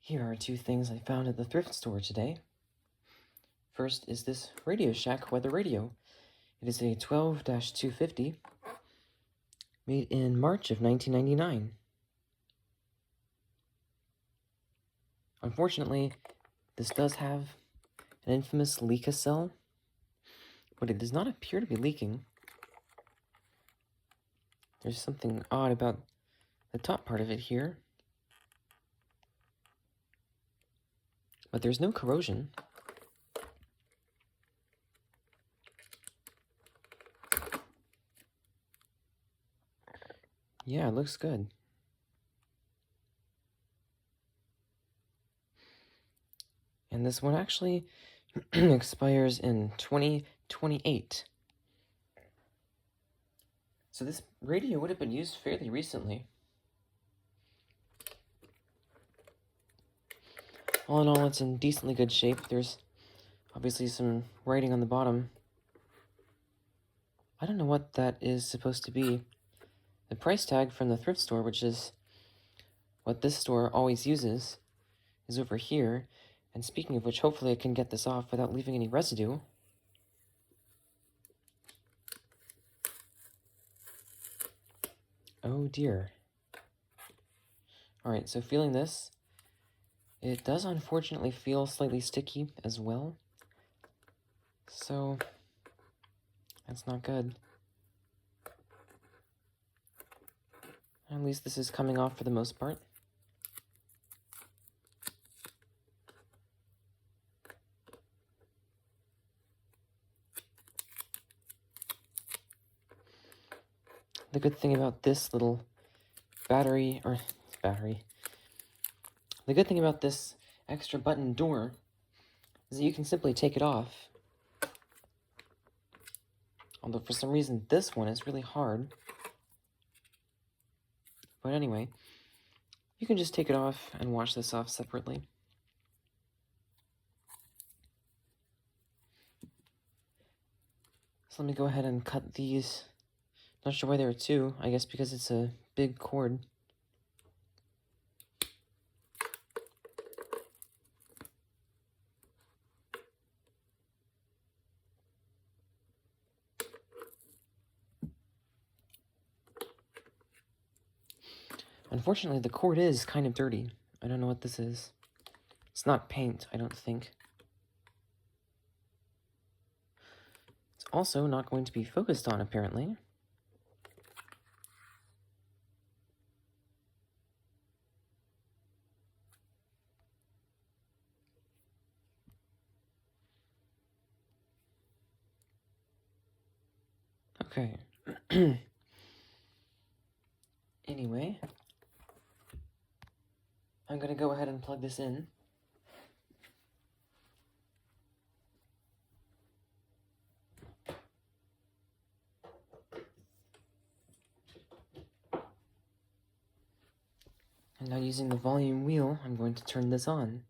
Here are two things I found at the thrift store today. First is this RadioShack weather radio. It is a 12-250, made in March of 1999. Unfortunately, this does have an infamous leak-a-cell, but it does not appear to be leaking. There's something odd about the top part of it here, but there's no corrosion. Yeah, it looks good. And this one actually expires in 2028. So this radio would have been used fairly recently. All in all, it's in decently good shape. There's obviously some writing on the bottom. I don't know what that is supposed to be. The price tag from the thrift store, which is what this store always uses, is over here. And speaking of which, hopefully I can get this off without leaving any residue. Oh dear. Alright, so feeling this, it does unfortunately feel slightly sticky as well. So, that's not good. At least this is coming off for the most part. The good thing about this little the good thing about this extra button door is that you can simply take it off. Although for some reason this one is really hard. But anyway, you can just take it off and wash this off separately. So let me go ahead and cut these. Not sure why there are two, I guess because it's a big cord. Unfortunately, the cord is kind of dirty. I don't know what this is. It's not paint, I don't think. It's also not going to be focused on, apparently. Okay. Anyway, I'm gonna go ahead and plug this in. And now using the volume wheel, I'm going to turn this on.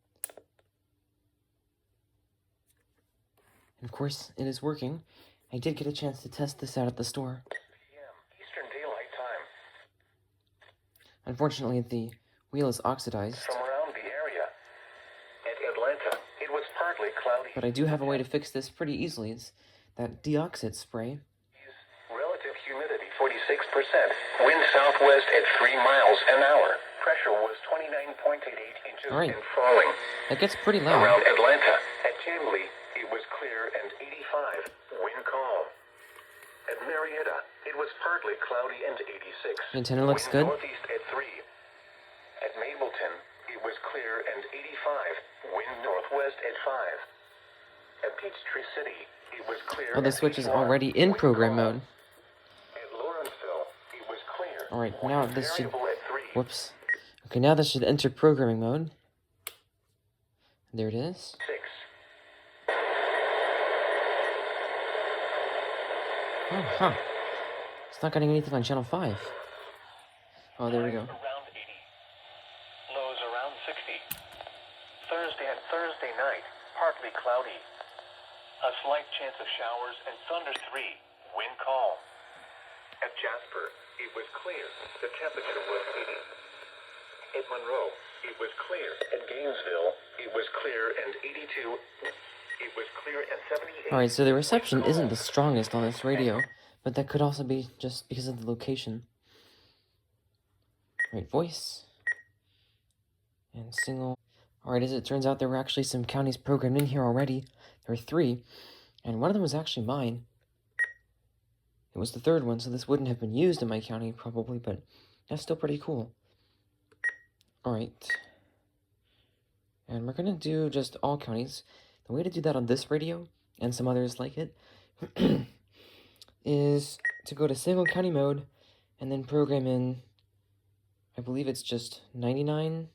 And of course, it is working. I did get a chance to test this out at the store. p.m. Eastern Daylight Time. Unfortunately, the wheel is oxidized. From around the area. At Atlanta, it was partly cloudy. But I do have a way to fix this pretty easily. It's that deoxit spray. Relative humidity 46%. Wind southwest at 3 miles an hour. Pressure was 29.88 inches Alright. and falling. That gets pretty loud. Around Atlanta, at Chamblee, it was clear and 85. Wind calm. At Marietta, it was partly cloudy and 86. Antenna looks good. Wind northeast at 3. At Mableton, it was clear and 85. Wind northwest at 5. At Peachtree City, it was clear. Oh, the switch is already in program mode. At Lawrenceville, it was clear. Alright, now this should... Variable at 3. Whoops. Okay, now this should enter programming mode. There it is. 6. Oh, huh. It's not getting anything on channel 5. Oh, there we go. Around 80. Lows around 60. Thursday and Thursday night, partly cloudy. A slight chance of showers and thunder 3. Wind calm. At Jasper, it was clear. The temperature was 80. At Monroe, it was clear. In Gainesville, it was clear and 82. It was clear and 78. Alright, so the reception isn't the strongest on this radio, but that could also be just because of the location. Alright, voice. And single. Alright, as it turns out, there were actually some counties programmed in here already. There were 3, and one of them was actually mine. It was the 3rd one, so this wouldn't have been used in my county, probably, but that's still pretty cool. Alright. And we're gonna do just all counties. The way to do that on this radio, and some others like it, is to go to single county mode, and then program in, I believe it's just 99.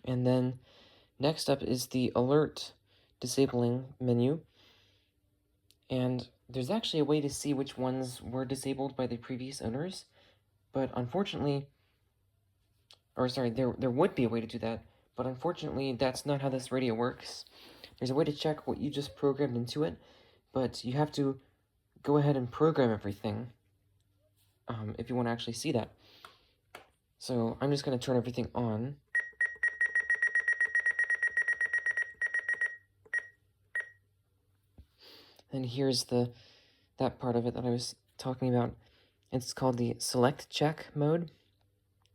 And then next up is the alert disabling menu. And there's actually a way to see which ones were disabled by the previous owners, but unfortunately, there would be a way to do that, but unfortunately that's not how this radio works. There's a way to check what you just programmed into it, but you have to go ahead and program everything if you want to actually see that. So I'm just going to turn everything on. And here's that part of it that I was talking about. It's called the select check mode,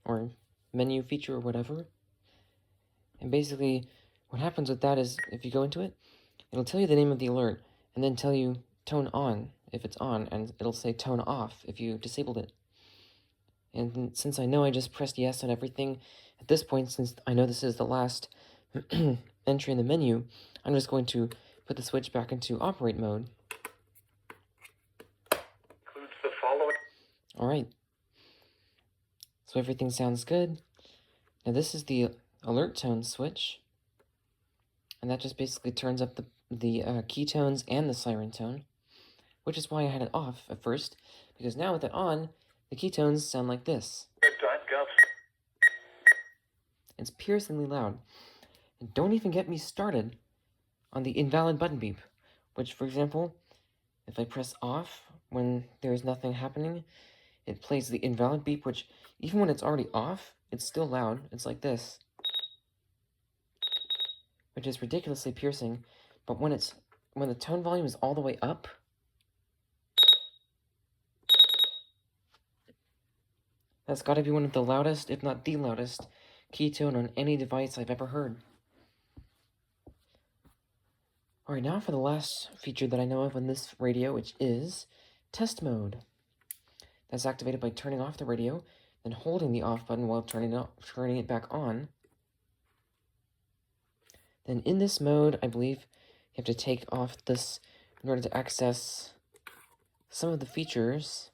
or menu feature, or whatever. And basically, what happens with that is, if you go into it, it'll tell you the name of the alert, and then tell you tone on if it's on, and it'll say tone off if you disabled it. And since I know I just pressed yes on everything, at this point, since I know this is the last entry in the menu, I'm just going to put the switch back into operate mode. Includes the following. Alright. So everything sounds good. Now this is the alert tone switch. And that just basically turns up the key tones and the siren tone. Which is why I had it off at first, because now with it on, the key tones sound like this. .gov. It's piercingly loud. And don't even get me started on the invalid button beep, which, for example, if I press off when there's nothing happening, it plays the invalid beep, which, even when it's already off, it's still loud. It's like this, which is ridiculously piercing. But when the tone volume is all the way up, that's got to be one of the loudest, if not the loudest, key tone on any device I've ever heard. Alright, now for the last feature that I know of on this radio, which is test mode. That's activated by turning off the radio, then holding the off button while turning it back on. Then in this mode, I believe you have to take off this in order to access some of the features.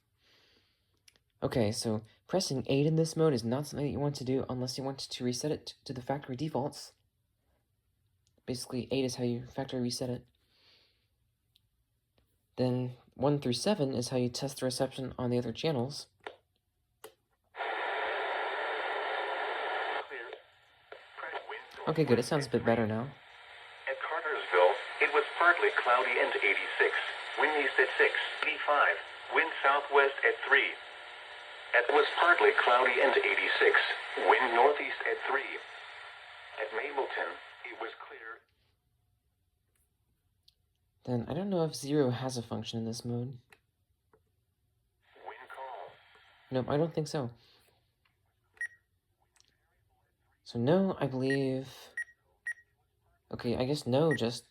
Okay, so pressing 8 in this mode is not something that you want to do unless you want to reset it to the factory defaults. Basically, 8 is how you factory reset it. Then 1 through 7 is how you test the reception on the other channels. Okay, good. It sounds a bit better now. At Cartersville, it was partly cloudy and 86. Wind east at 6, 85. Wind southwest at 3. It was partly cloudy and 86. Wind northeast at 3. At Mableton, it was clear. Then I don't know if 0 has a function in this mode. Wind call. Nope, I don't think so. So no, I believe... Okay, I guess no just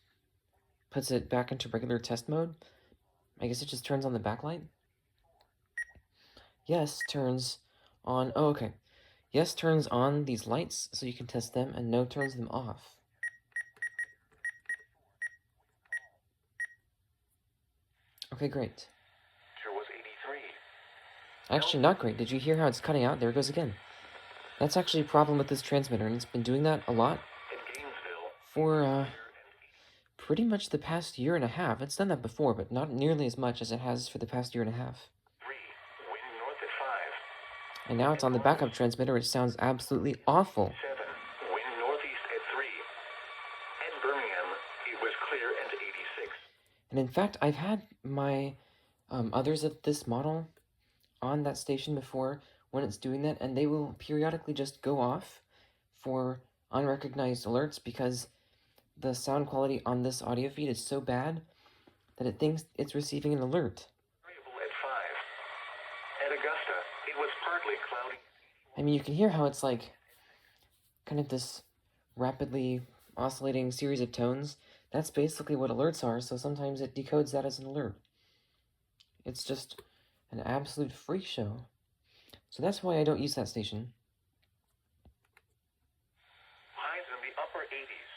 puts it back into regular test mode. I guess it just turns on the backlight. Yes turns on... Oh, okay. Yes turns on these lights so you can test them, and no turns them off. Okay, great. There was 83. Actually, not great. Did you hear how it's cutting out? There it goes again. That's actually a problem with this transmitter, and it's been doing that a lot for pretty much the past year and a half. It's done that before, but not nearly as much as it has for the past year and a half. 3. Wind north at 5. And now it's on the backup transmitter, which sounds absolutely awful. 7. Wind northeast at 3. At Birmingham, it was clear and 86. And in fact, I've had my others of this model on that station before when it's doing that, and they will periodically just go off for unrecognized alerts because the sound quality on this audio feed is so bad that it thinks it's receiving an alert. Variable at 5. At Augusta, it was partly cloudy. I mean, you can hear how it's like kind of this rapidly oscillating series of tones. That's basically what alerts are, so sometimes it decodes that as an alert. It's just an absolute freak show. So that's why I don't use that station. Highs in the upper 80s.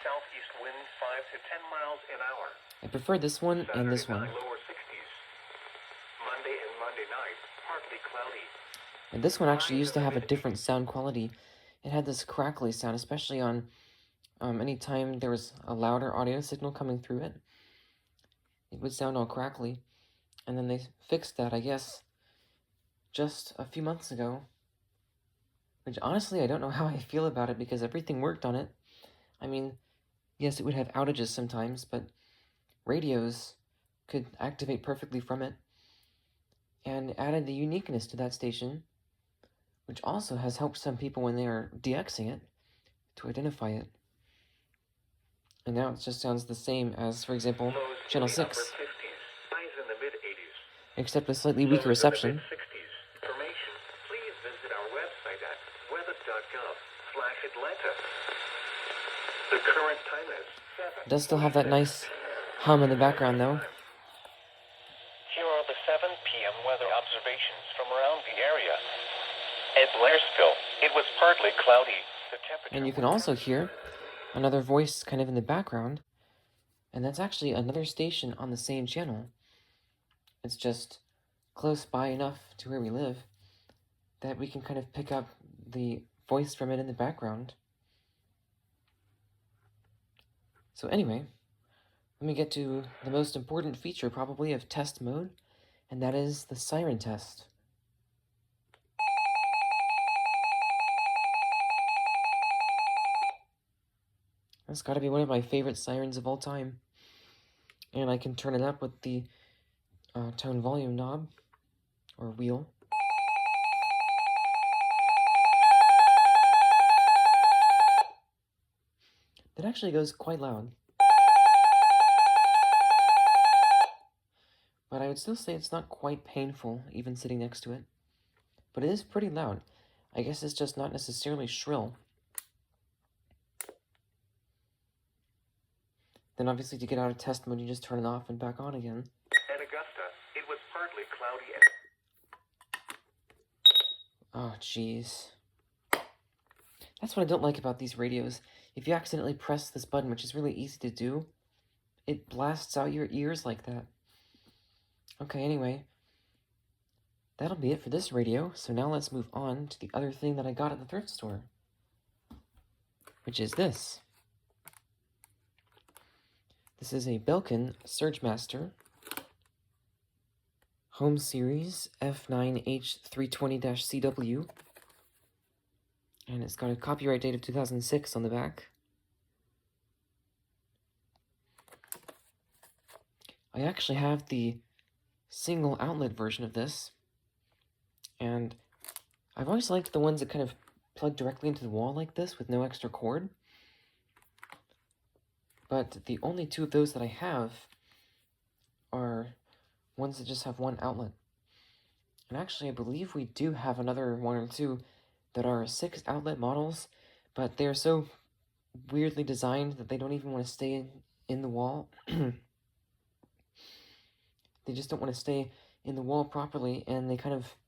Southeast wind 5 to 10 miles an hour. I prefer this one and this Saturday one. night, lower 60s. Monday and Monday night, partly cloudy. And this one actually used to have a different sound quality. It had this crackly sound, especially on any time there was a louder audio signal coming through it. It would sound all crackly. And then they fixed that, I guess, just a few months ago. Which honestly, I don't know how I feel about it because everything worked on it. I mean, yes, it would have outages sometimes, but radios could activate perfectly from it. And added the uniqueness to that station, which also has helped some people when they are DXing it to identify it. And now it just sounds the same as, for example, Channel 6, Highs in the mid 80s. except with slightly weaker reception. 60s. Information, please visit our website at weather.gov/Atlanta. The current time is 7. It does still have that nice hum in the background, though. Here are the 7 p.m. weather observations from around the area. At Blairsville, it was partly cloudy. The temperature And you can also hear another voice kind of in the background, and that's actually another station on the same channel. It's just close by enough to where we live that we can kind of pick up the voice from it in the background. So anyway, let me get to the most important feature probably of test mode, and that is the siren test. That's got to be one of my favorite sirens of all time. And I can turn it up with the tone volume knob, or wheel. That actually goes quite loud. But I would still say it's not quite painful, even sitting next to it. But it is pretty loud. I guess it's just not necessarily shrill. Then obviously to get out of test mode, you just turn it off and back on again. At Augusta, it was partly cloudy and Oh, jeez. That's what I don't like about these radios. If you accidentally press this button, which is really easy to do, it blasts out your ears like that. Okay, anyway. That'll be it for this radio, so now let's move on to the other thing that I got at the thrift store. Which is this. This is a Belkin Surgemaster Home Series F9H320-CW. And it's got a copyright date of 2006 on the back. I actually have the single outlet version of this. And I've always liked the ones that kind of plug directly into the wall like this with no extra cord. But the only two of those that I have are ones that just have one outlet. And actually, I believe we do have another one or two that are 6 outlet models, but they are so weirdly designed that they don't even want to stay in the wall. They just don't want to stay in the wall properly, and they kind of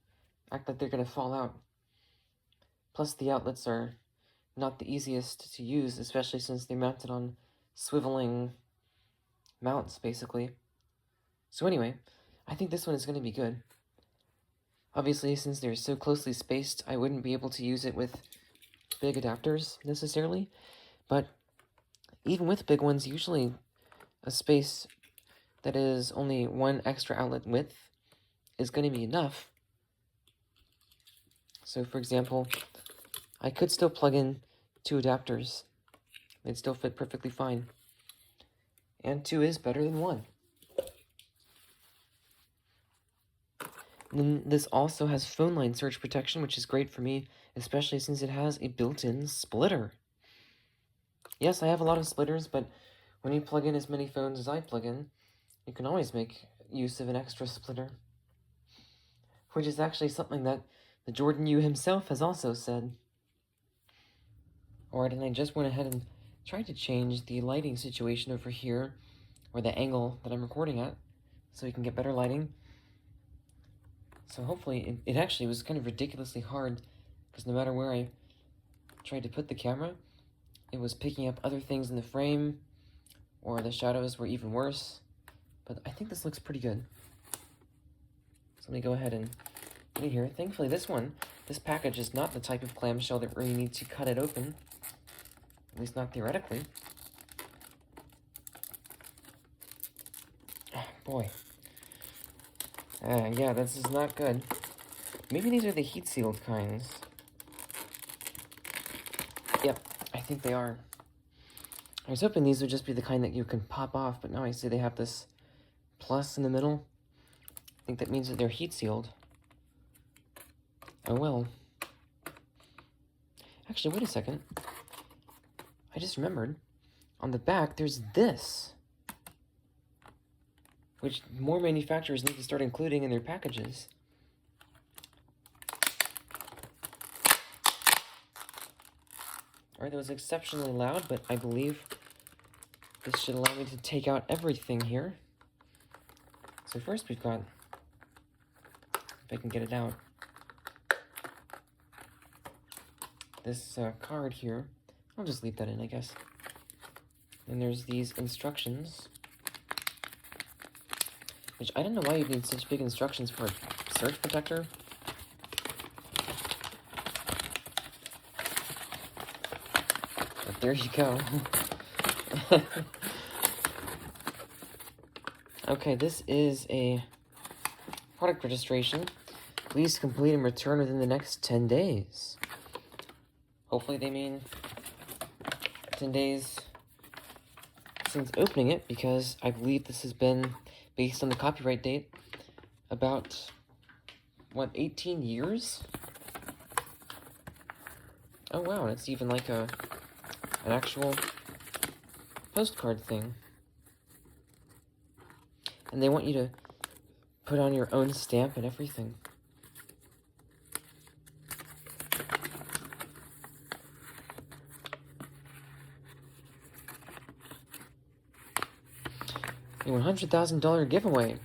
act like they're going to fall out. Plus, the outlets are not the easiest to use, especially since they're mounted on swiveling mounts, basically. So anyway, I think this one is going to be good. Obviously, since they're so closely spaced, I wouldn't be able to use it with big adapters, necessarily. But even with big ones, usually a space that is only one extra outlet width is going to be enough. So, for example, I could still plug in 2 adapters. They'd still fit perfectly fine. And 2 is better than 1. Then this also has phone line surge protection, which is great for me, especially since it has a built-in splitter. Yes, I have a lot of splitters, but when you plug in as many phones as I plug in, you can always make use of an extra splitter. Which is actually something that the Jordan Yu himself has also said. Alright, and I just went ahead and tried to change the lighting situation over here, or the angle that I'm recording at, so we can get better lighting. So hopefully, it actually was kind of ridiculously hard, because no matter where I tried to put the camera, it was picking up other things in the frame, or the shadows were even worse. But I think this looks pretty good. So let me go ahead and put it here. Thankfully this package is not the type of clamshell that really need to cut it open. At least not theoretically. Oh, boy. Yeah, this is not good. Maybe these are the heat-sealed kinds. Yep, I think they are. I was hoping these would just be the kind that you can pop off, but now I see they have this plus in the middle. I think that means that they're heat-sealed. Oh well. Actually, wait a second. I just remembered. On the back, there's this, which more manufacturers need to start including in their packages. Alright, that was exceptionally loud, but I believe this should allow me to take out everything here. So first we've got, if I can get it out, this card here. I'll just leave that in, I guess. And there's these instructions, which I don't know why you'd need such big instructions for a surge protector. But there you go. Okay, this is a product registration. Please complete and return within the next 10 days. Hopefully they mean 10 days since opening it, because I believe this has been, based on the copyright date, about, what, 18 years? Oh wow, it's even like an actual postcard thing. And they want you to put on your own stamp and everything. A $100,000 giveaway,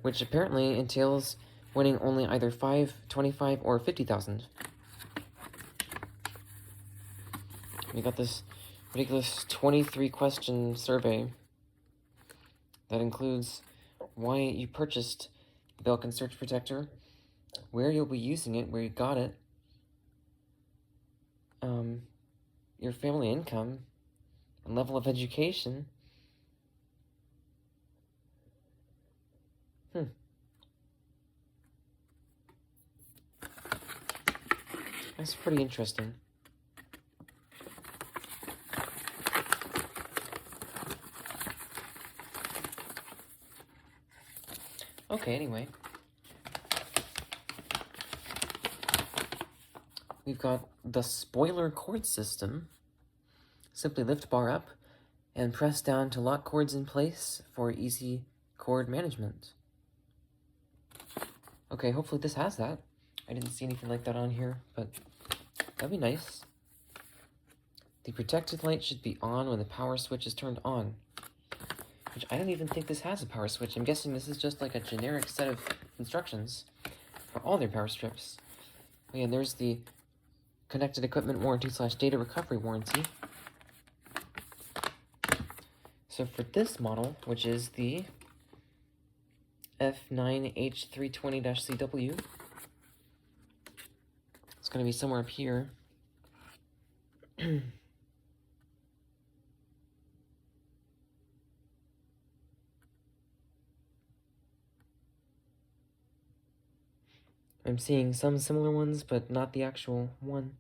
which apparently entails winning only either 5, 25, or 50,000. We got this ridiculous 23-question survey that includes why you purchased the Belkin Surge Protector, where you'll be using it, where you got it, your family income, and level of education. That's pretty interesting. Okay, anyway. We've got the spoiler cord system. Simply lift bar up and press down to lock cords in place for easy cord management. Okay, hopefully this has that. I didn't see anything like that on here, but that'd be nice. The protected light should be on when the power switch is turned on. Which I don't even think this has a power switch. I'm guessing this is just like a generic set of instructions for all their power strips. Oh yeah, there's the connected equipment warranty / data recovery warranty. So for this model, which is the F9H320-CW, it's going to be somewhere up here. I'm seeing some similar ones, but not the actual one.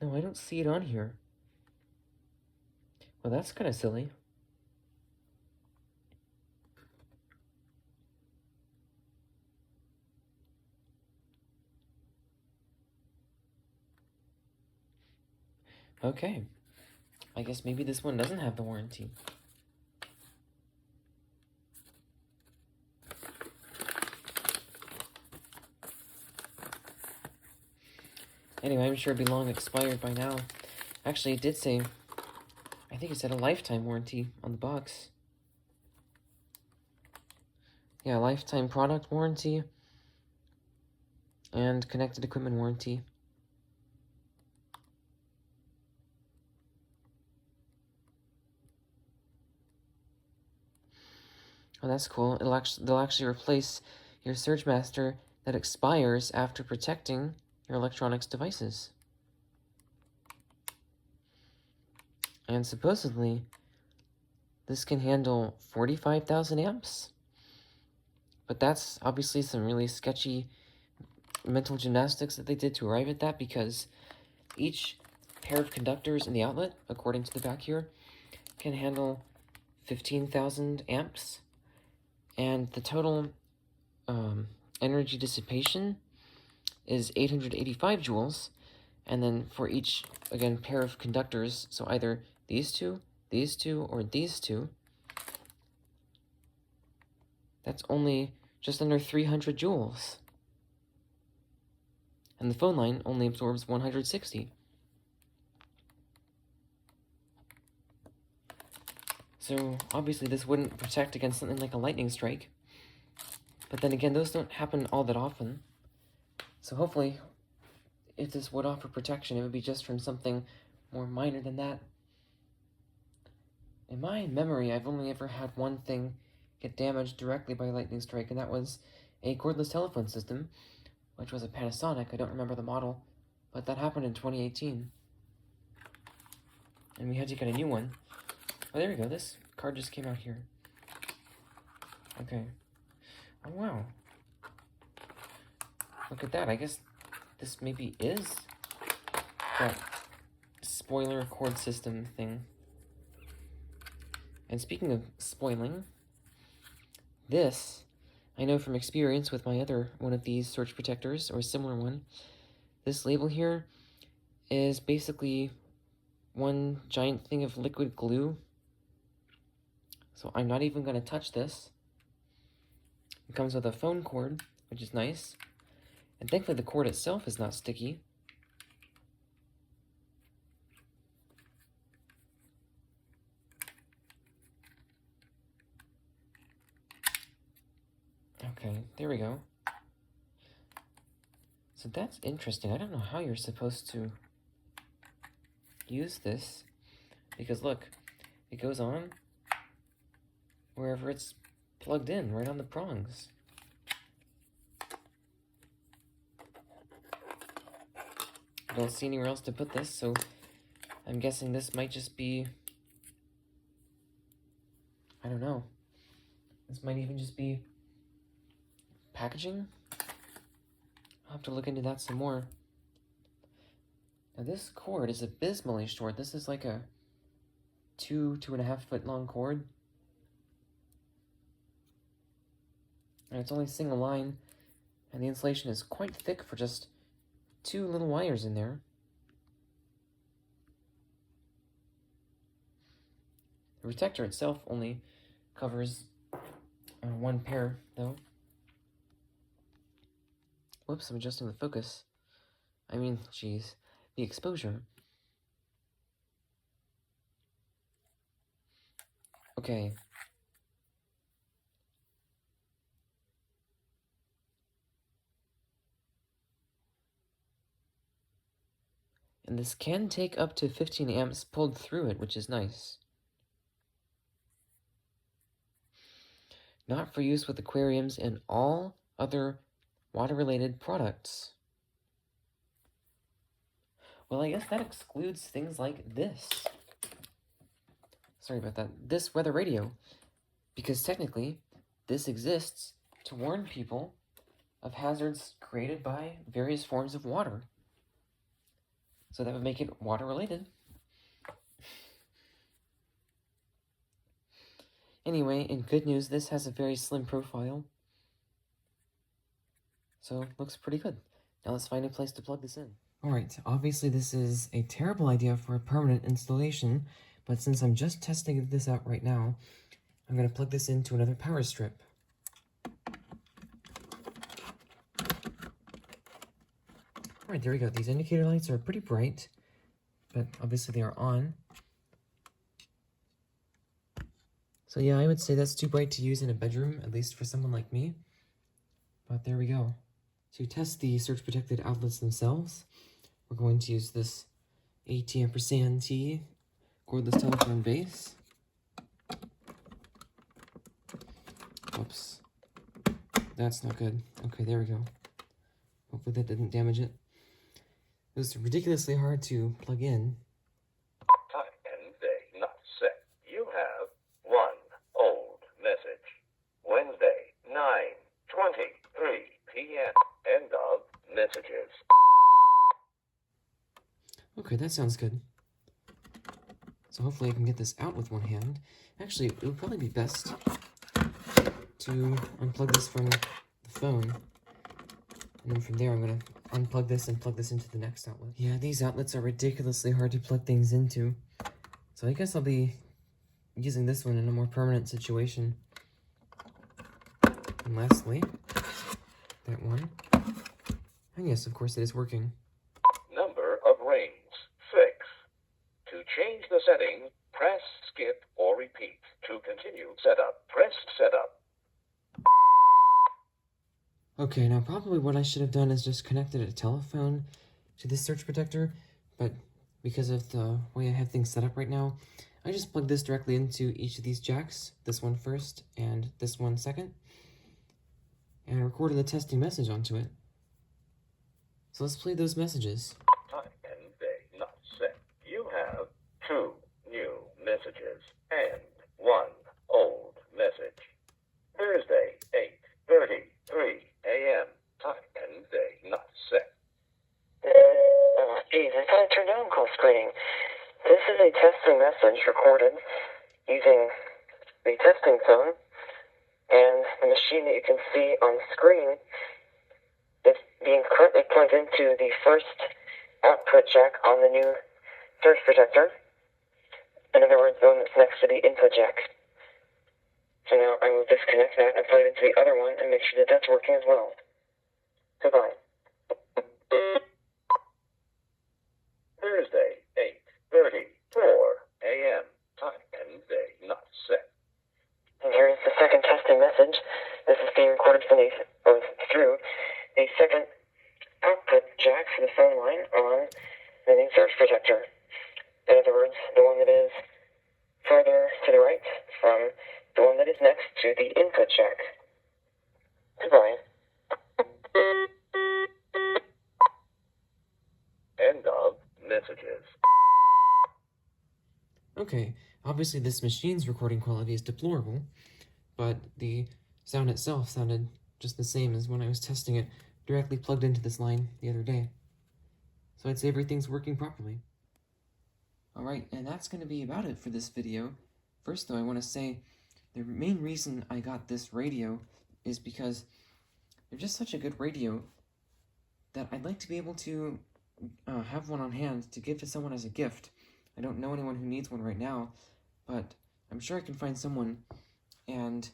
No, I don't see it on here. Well, that's kind of silly. Okay. I guess maybe this one doesn't have the warranty. Anyway, I'm sure it'd be long expired by now. Actually, it did say, I think it said a lifetime warranty on the box. Yeah, lifetime product warranty and connected equipment warranty. Oh, that's cool. They'll actually replace your SurgeMaster that expires after protecting your electronics devices. And supposedly, this can handle 45,000 amps. But that's obviously some really sketchy mental gymnastics that they did to arrive at that, because each pair of conductors in the outlet, according to the back here, can handle 15,000 amps. And the total energy dissipation is 885 joules. And then for each, again, pair of conductors, so either these two, or these two, that's only just under 300 joules. And the phone line only absorbs 160. So obviously this wouldn't protect against something like a lightning strike. But then again, those don't happen all that often. So hopefully, if this would offer protection, it would be just from something more minor than that. In my memory, I've only ever had one thing get damaged directly by a lightning strike, and that was a cordless telephone system, which was a Panasonic. I don't remember the model, but that happened in 2018. And we had to get a new one. Oh, there we go. This card just came out here. Okay. Oh, wow. Look at that. I guess this maybe is that spoiler cord system thing. And speaking of spoiling, this, I know from experience with my other one of these surge protectors, or a similar one, this label here is basically one giant thing of liquid glue. So I'm not even going to touch this. It comes with a phone cord, which is nice. And thankfully the cord itself is not sticky. Okay, there we go. So that's interesting. I don't know how you're supposed to use this. Because look, it goes on wherever it's plugged in, right on the prongs. I don't see anywhere else to put this, so I'm guessing this might just be, I don't know. This might even just be packaging? I'll have to look into that some more. Now this cord is abysmally short. This is like a 2.5 foot long cord. And it's only single line, and the insulation is quite thick for just 2 little wires in there. The protector itself only covers one pair, though. Whoops, I'm adjusting the focus. I mean, geez, the exposure. Okay. And this can take up to 15 amps pulled through it, which is nice. Not for use with aquariums and all other water-related products. Well, I guess that excludes things like this. Sorry about that. This weather radio. Because technically, this exists to warn people of hazards created by various forms of water. So that would make it water related. Anyway, in good news, this has a very slim profile. So, looks pretty good. Now let's find a place to plug this in. Alright, obviously this is a terrible idea for a permanent installation, but since I'm just testing this out right now, I'm going to plug this into another power strip. Alright, there we go. These indicator lights are pretty bright, but obviously they are on. So yeah, I would say that's too bright to use in a bedroom, at least for someone like me. But there we go. To test the surge protected outlets themselves, we're going to use this AT&T cordless telephone base. Whoops. That's not good. Okay, there we go. Hopefully that didn't damage it. It was ridiculously hard to plug in. Time and day not set. You have one old message. Wednesday, 9:23 p.m. End of messages. Okay, that sounds good. So hopefully I can get this out with one hand. Actually, it would probably be best to unplug this from the phone. And then from there, I'm going to unplug this and plug this into the next outlet. Yeah, these outlets are ridiculously hard to plug things into. So I guess I'll be using this one in a more permanent situation. And lastly, that one. And yes, of course, it is working. Number of rings, 6. To change the setting, press skip or repeat. To continue setup, press setup. Okay, now probably what I should have done is just connected a telephone to this surge protector, but because of the way I have things set up right now, I just plugged this directly into each of these jacks, this one first and this one second, and recorded the testing message onto it. So let's play those messages. Time and day not set. You have 2 new messages and 1 old message. Thursday, 8:33 a.m. Time and day not set. Geez, I thought I turned down call screening. This is a testing message recorded using the testing phone, and the machine that you can see on screen is being currently plugged into the first output jack on the new surge protector. In other words, the one that's next to the input jack. So now I will disconnect that and plug it into the other one and make sure that that's working as well. Goodbye. Thursday, 8:34 a.m. Time and day not set. And here is the second testing message. This is being recorded through a second output jack for the phone line on the new surge protector. In other words, the one that is further to the right from the one that is next to the input jack. Goodbye. End of messages. Okay, obviously this machine's recording quality is deplorable, but the sound itself sounded just the same as when I was testing it directly plugged into this line the other day. So I'd say everything's working properly. Alright, and that's going to be about it for this video. First though, I want to say the main reason I got this radio is because they're just such a good radio that I'd like to be able to have one on hand to give to someone as a gift. I don't know anyone who needs one right now, but I'm sure I can find someone, and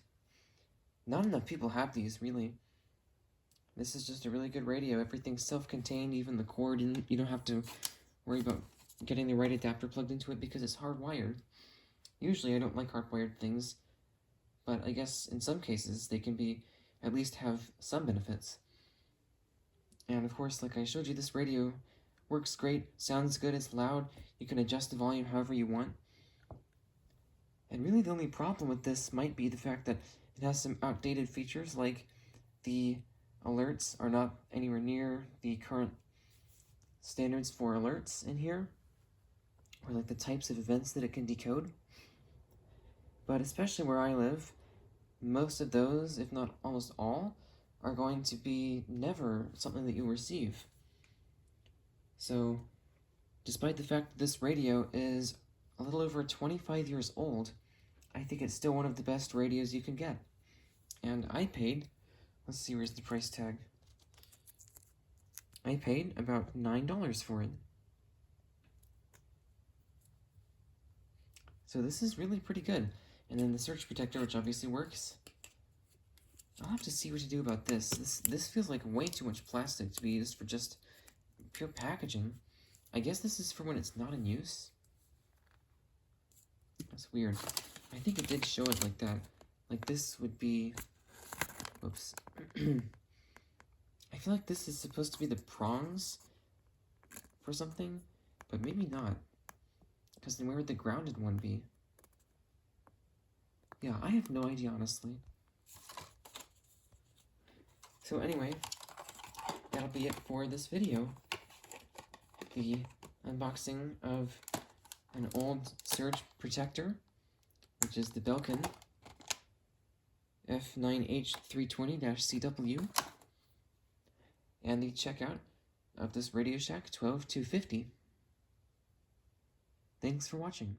not enough people have these, really. This is just a really good radio. Everything's self-contained, even the cord, and you don't have to worry about getting the right adapter plugged into it because it's hardwired. Usually I don't like hardwired things, but I guess in some cases they can be, at least have some benefits. And of course, like I showed you, this radio works great, sounds good, it's loud, you can adjust the volume however you want. And really the only problem with this might be the fact that it has some outdated features, like the alerts are not anywhere near the current standards for alerts in here, or like the types of events that it can decode. But especially where I live, most of those, if not almost all, are going to be never something that you'll receive. So despite the fact that this radio is a little over 25 years old, I think it's still one of the best radios you can get. And I paid, let's see, where's the price tag? I paid about $9 for it. So this is really pretty good. And then the surge protector, which obviously works. I'll have to see what to do about this. This feels like way too much plastic to be used for just pure packaging. I guess this is for when it's not in use. That's weird. I think it did show it like that. Like this would be... Whoops. I feel like this is supposed to be the prongs for something, but maybe not. Because then where would the grounded one be? Yeah, I have no idea, honestly. So anyway, that'll be it for this video. The unboxing of an old surge protector, which is the Belkin F9H320-CW, and the checkout of this RadioShack 12250. Thanks for watching.